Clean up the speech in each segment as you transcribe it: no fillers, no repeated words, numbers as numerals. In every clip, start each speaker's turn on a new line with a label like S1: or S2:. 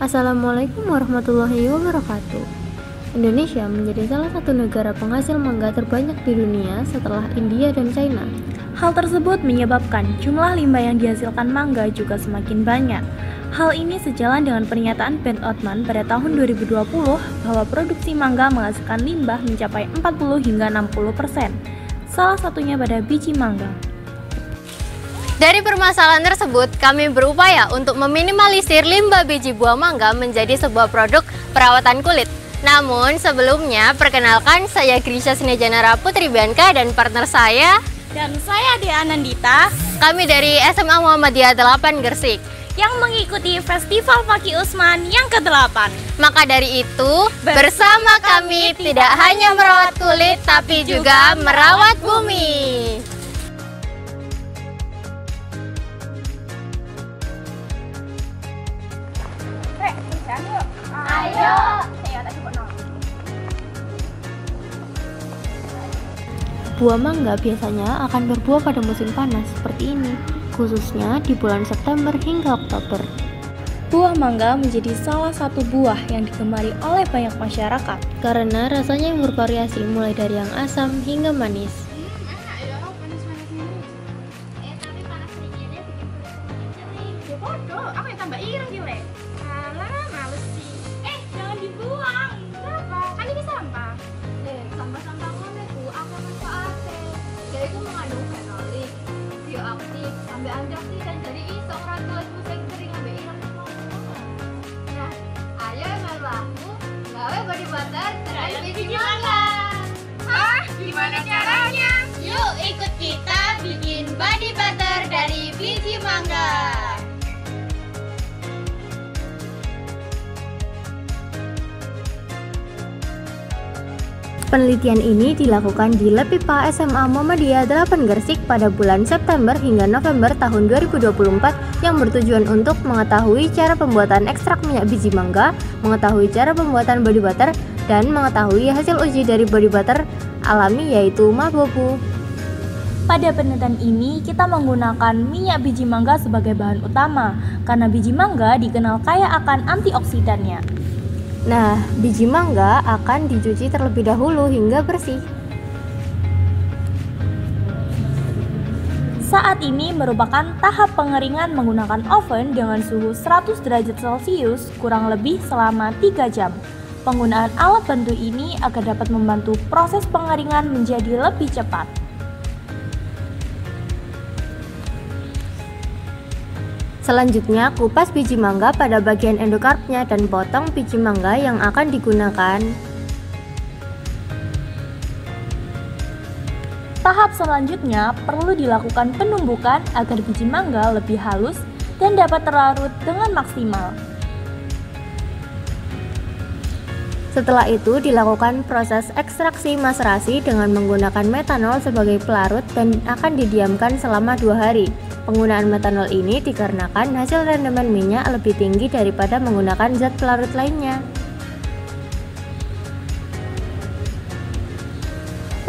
S1: Assalamualaikum warahmatullahi wabarakatuh. Indonesia menjadi salah satu negara penghasil mangga terbanyak di dunia setelah India dan China.
S2: Hal tersebut menyebabkan jumlah limbah yang dihasilkan mangga juga semakin banyak. Hal ini sejalan dengan pernyataan Ben Othman pada tahun 2020 bahwa produksi mangga menghasilkan limbah mencapai 40 hingga 60%, salah satunya pada biji mangga.
S3: Dari permasalahan tersebut, kami berupaya untuk meminimalisir limbah biji buah mangga menjadi sebuah produk perawatan kulit. Namun, sebelumnya, perkenalkan saya Grisha Sinejanara Putri Bianca dan partner saya.
S2: Dan saya Dea Anandita.
S3: Kami dari SMA Muhammadiyah 8 Gresik
S2: yang mengikuti Festival Fakih Usman yang ke-8.
S3: Maka dari itu, bersama kami tidak hanya merawat kulit, tapi juga merawat bumi.
S2: Ayo.
S1: Buah mangga biasanya akan berbuah pada musim panas seperti ini, khususnya di bulan September hingga Oktober.
S2: Buah mangga menjadi salah satu buah yang digemari oleh banyak masyarakat
S1: karena rasanya yang bervariasi mulai dari yang asam hingga manis.
S3: Itu mengandung fenolik, bioaktif, sampai antioksidan dan jadi iso ora tulis musik sering ambek ilang semua. Nah, ayo melaku gawe body butter dari biji mangga.
S4: Hah? Gimana caranya?
S3: Yuk ikut kita bikin body butter dari biji mangga.
S1: Penelitian ini dilakukan di Lab IPA SMA Muhammadiyah 8 Gresik pada bulan September hingga November tahun 2024 yang bertujuan untuk mengetahui cara pembuatan ekstrak minyak biji mangga, mengetahui cara pembuatan body butter, dan mengetahui hasil uji dari body butter alami yaitu Mabobu.
S2: Pada penelitian ini, kita menggunakan minyak biji mangga sebagai bahan utama karena biji mangga dikenal kaya akan antioksidannya.
S1: Nah, biji mangga akan dicuci terlebih dahulu hingga bersih.
S2: Saat ini merupakan tahap pengeringan menggunakan oven dengan suhu 100 derajat Celcius kurang lebih selama 3 jam. Penggunaan alat bantu ini agar dapat membantu proses pengeringan menjadi lebih cepat.
S1: Selanjutnya, kupas biji mangga pada bagian endokarpnya dan potong biji mangga yang akan digunakan.
S2: Tahap selanjutnya perlu dilakukan penumbukan agar biji mangga lebih halus dan dapat terlarut dengan maksimal.
S1: Setelah itu dilakukan proses ekstraksi maserasi dengan menggunakan metanol sebagai pelarut dan akan didiamkan selama 2 hari. Penggunaan metanol ini dikarenakan hasil rendemen minyak lebih tinggi daripada menggunakan zat pelarut lainnya.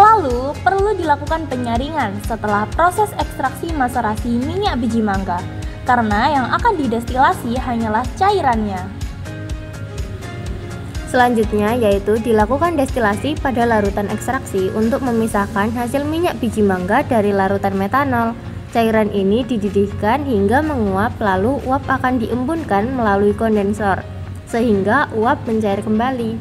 S2: Lalu, perlu dilakukan penyaringan setelah proses ekstraksi maserasi minyak biji mangga, karena yang akan didestilasi hanyalah cairannya.
S1: Selanjutnya yaitu dilakukan destilasi pada larutan ekstraksi untuk memisahkan hasil minyak biji mangga dari larutan metanol. Cairan ini dididihkan hingga menguap, lalu uap akan diembunkan melalui kondensor, sehingga uap mencair kembali.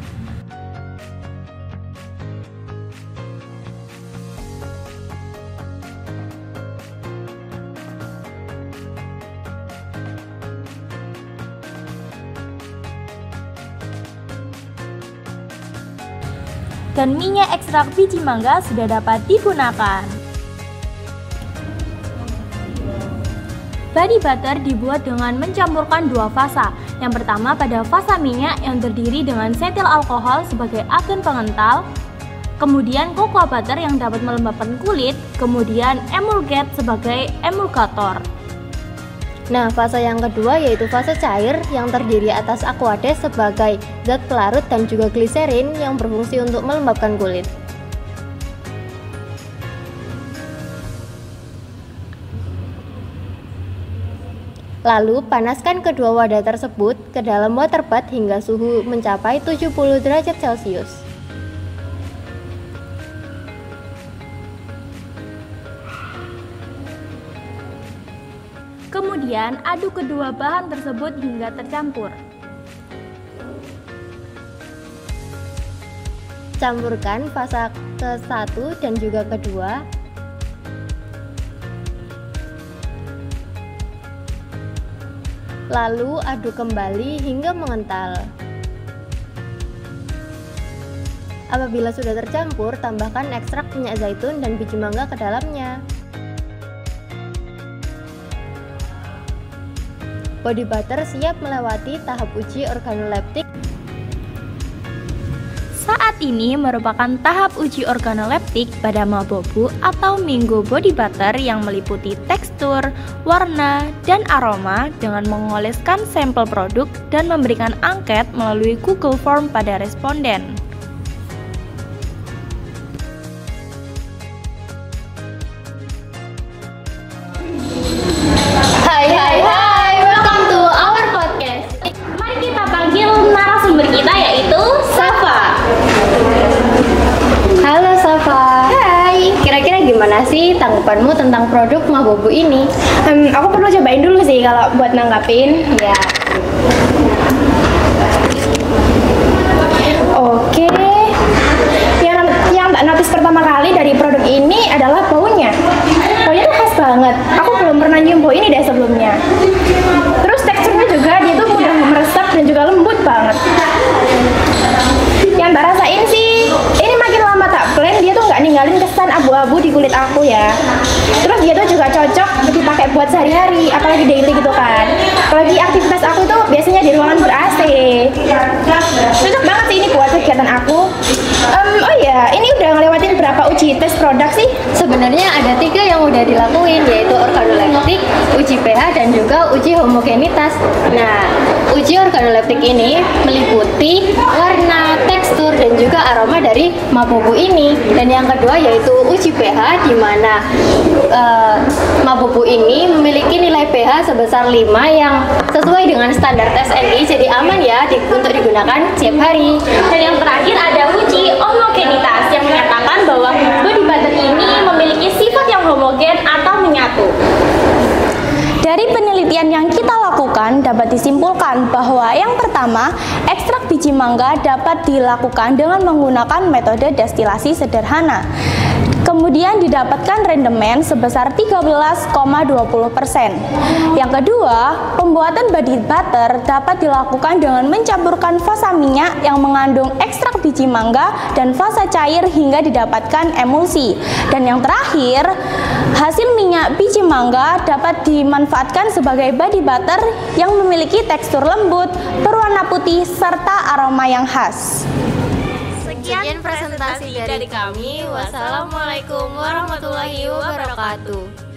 S2: Dan minyak ekstrak biji mangga sudah dapat digunakan. Body butter dibuat dengan mencampurkan 2 fasa. Yang pertama pada fasa minyak yang terdiri dengan setil alkohol sebagai agen pengental, kemudian cocoa butter yang dapat melembabkan kulit, kemudian emulgate sebagai emulgator.
S1: Nah, fase yang kedua yaitu fase cair yang terdiri atas aqueous sebagai zat pelarut dan juga gliserin yang berfungsi untuk melembabkan kulit. Lalu panaskan kedua wadah tersebut ke dalam water bath hingga suhu mencapai 70 derajat Celcius.
S2: Kemudian aduk kedua bahan tersebut hingga tercampur.
S1: Campurkan fasa ke-1 dan juga kedua. Lalu aduk kembali hingga mengental. Apabila sudah tercampur, tambahkan ekstrak minyak zaitun dan biji mangga ke dalamnya. Body butter siap melewati tahap uji organoleptik.
S2: Saat ini merupakan tahap uji organoleptik pada Mabobu atau Minggu body butter yang meliputi tekstur, warna, dan aroma dengan mengoleskan sampel produk dan memberikan angket melalui Google Form pada responden.
S3: Hai, welcome to our podcast.
S2: Mari kita panggil narasumber kita yaitu Safa.
S1: Halo Safa.
S3: Hai, kira-kira gimana sih tanggapanmu tentang produk Mabobu ini?
S5: Aku perlu cobain dulu sih kalau buat nanggapin.
S3: Ya,
S5: Oke. Yang tak notice pertama kali dari produk ini adalah baunya. Baunya tuh khas banget. Aku belum pernah nyium bau ini deh sebelumnya. Terus teksturnya juga dia tuh mudah meresap dan juga lembut banget. Yang tak rasain sih, ini makin lama tak blend dia tuh nggak ninggalin kesan abu-abu di kulit aku ya. Terus dia tuh juga cocok dipakai buat sehari-hari, apalagi daily gitu kan. Apalagi aktivitas aku tuh biasanya di ruangan ber-AC. Cocok banget sih ini buat kegiatan aku. Oh iya, ini udah ngelewatin berapa uji tes produk sih?
S3: sebenarnya ada 3 yang udah dilakuin, yaitu organoleptik, uji pH, dan juga uji homogenitas. Nah, uji organoleptik ini meliputi warna, tekstur, dan juga aroma dari Mabobu ini. Dan yang kedua yaitu uji pH, di mana Mabobu ini memiliki nilai pH sebesar 5 yang sesuai dengan standar SNI, jadi aman ya untuk digunakan setiap hari.
S2: Dan yang terakhir ada uji homogenitas yang menyatakan bahwa body butter ini memiliki sifat yang homogen atau menyatu. Dari penelitian yang kita lakukan dapat disimpulkan bahwa yang pertama, ekstrak biji mangga dapat dilakukan dengan menggunakan metode destilasi sederhana. Kemudian didapatkan rendemen sebesar 13,20%. Yang kedua, pembuatan body butter dapat dilakukan dengan mencampurkan fasa minyak yang mengandung ekstrak biji mangga dan fasa cair hingga didapatkan emulsi. Dan yang terakhir, hasil minyak biji mangga dapat dimanfaatkan sebagai body butter yang memiliki tekstur lembut, berwarna putih, serta aroma yang khas.
S3: Sekian presentasi dari kami. Wassalamualaikum warahmatullahi wabarakatuh.